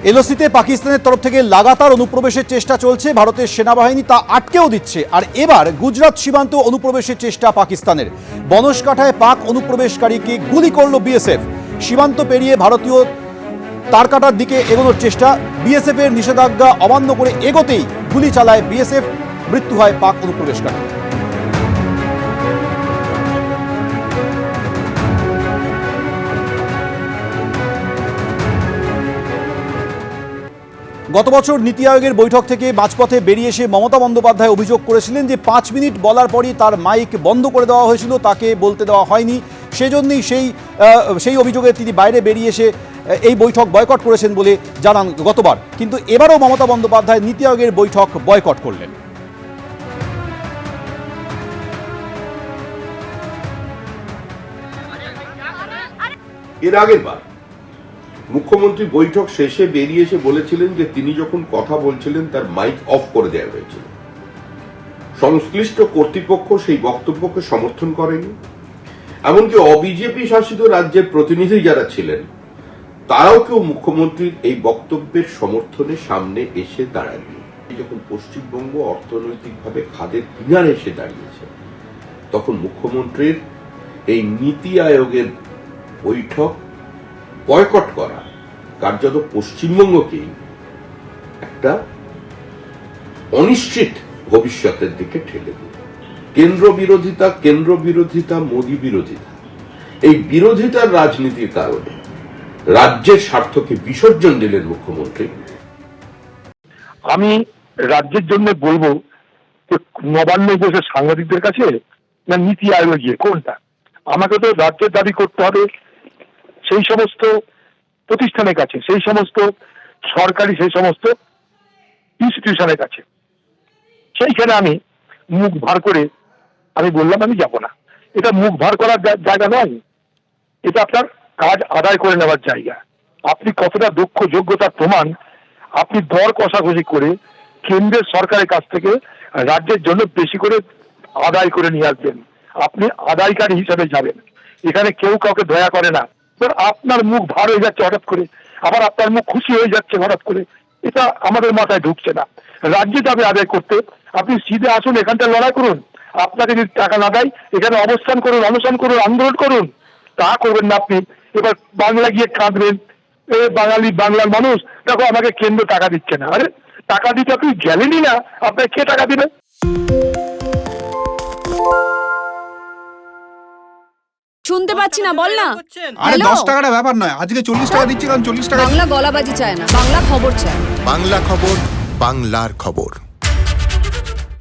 এলওসিতে পাকিস্তানের তরফ থেকে লাগাতার অনুপ্রবেশের চেষ্টা চলছে, ভারতের সেনাবাহিনী তা আটকেও দিচ্ছে। আর এবার গুজরাট সীমান্ত অনুপ্রবেশের চেষ্টা পাকিস্তানের। বনসকাঠায় পাক অনুপ্রবেশকারীকে গুলি করল বিএসএফ। সীমান্ত পেরিয়ে ভারতীয় তারকাটার দিকে এগোনোর চেষ্টা, বিএসএফ এর নিষেধাজ্ঞা অমান্য করে এগোতেই গুলি চালায় বিএসএফ, মৃত্যু হয় পাক অনুপ্রবেশকারী। গত বছর নীতি আয়োগের বৈঠক থেকে মাঝপথে বেরিয়ে এসে মমতা বন্দ্যোপাধ্যায় অভিযোগ করেছিলেন যে 5 মিনিট বলার পরই তার মাইক বন্ধ করে দেওয়া হয়েছিল, তাকে বলতে দেওয়া হয়নি। সেজন্যই সেই অভিযোগে তিনি বাইরে বেরিয়ে এসে এই বৈঠক বয়কট করেছেন বলে জানান গতবার। কিন্তু এবারও মমতা বন্দ্যোপাধ্যায় নীতি আয়োগের বৈঠক বয়কট করলেন। এর আগের বার মুখ্যমন্ত্রী বৈঠক শেষে বেরিয়ে এসে বলেছিলেন যে তিনি যখন কথা বলছিলেন তার মাইক অফ করে দেওয়া হয়েছিল। সংশ্লিষ্ট কর্তৃপক্ষ সেই বক্তব্যকে সমর্থন করেনি। এমনকি অবিজেপি শাসিত রাজ্যের প্রতিনিধি যারা ছিলেন তারাও কেউ মুখ্যমন্ত্রীর এই বক্তব্যের সমর্থনে সামনে এসে দাঁড়ায়নি। যখন পশ্চিমবঙ্গ অর্থনৈতিকভাবে খাদের কিনারে এসে দাঁড়িয়েছে, তখন মুখ্যমন্ত্রীর এই নীতি আয়োগের বৈঠক বয়কট করা কার্যত পশ্চিমবঙ্গকেই একটা অনিশ্চিত ভবিষ্যতের দিকে ঠেলে দিল। কেন্দ্র বিরোধিতা, মোদী বিরোধিতা, এই বিরোধিতার রাজনীতির কারণে রাজ্যের স্বার্থকে বিসর্জন দিলেন মুখ্যমন্ত্রী। আমি রাজ্যের জন্য বলবো যে নবান্ন বসে সাংবাদিকদের কাছে না নীতি আয়োগে গিয়ে কোনটা, আমাকে তো রাজ্যের দাবি করতে হবে সেই সমস্ত প্রতিষ্ঠানের কাছে, সেই সমস্ত সরকারি সেই সমস্ত ইনস্টিটিউশনের কাছে। সেইখানে আমি মুখ ভার করে আমি বললাম আমি যাব না। এটা মুখ ভার করার জায়গা নয়, এটা আপনার কাজ আদায় করে নেওয়ার জায়গা। আপনি কতটা দক্ষ, যোগ্যতার প্রমাণ আপনি দর কষাকষি করে কেন্দ্রের সরকারের কাছ থেকে রাজ্যের জন্য বেশি করে আদায় করে নিয়ে আসবেন। আপনি আদায়কারী হিসাবে যাবেন। এখানে কেউ কাউকে দয়া করে না। আপনার মুখ ভার হয়ে যাচ্ছে হঠাৎ করে, আবার আপনার মুখ খুশি হয়ে যাচ্ছে হঠাৎ করে, এটা আমাদের মাথায় ঢুকছে না। রাজ্যে যাবে আদায় করতে, আপনি সিধে আসুন, এখানটা লড়াই করুন। আপনাকে যদি টাকা না দেয় এখানে অবস্থান করুন, অনশন করুন, আন্দোলন করুন। তা করবেন না আপনি। এবার বাংলা গিয়ে কাঁদবেন, বাংলার মানুষ দেখো আমাকে কেন্দ্র টাকা দিচ্ছে না। আরে টাকা দিতে আপনি গেলেনই না, আপনাকে কে টাকা দিবে? শুনতে পাচ্ছি না, বল না। আরে 10 টাকাটা ব্যাপার নয়, আজকে 40 টাকা দিচ্ছি কারণ 40 টাকা। বাংলা গলাবাজি চায় না, বাংলা খবর চায়। বাংলা খবর, বাংলার খবর।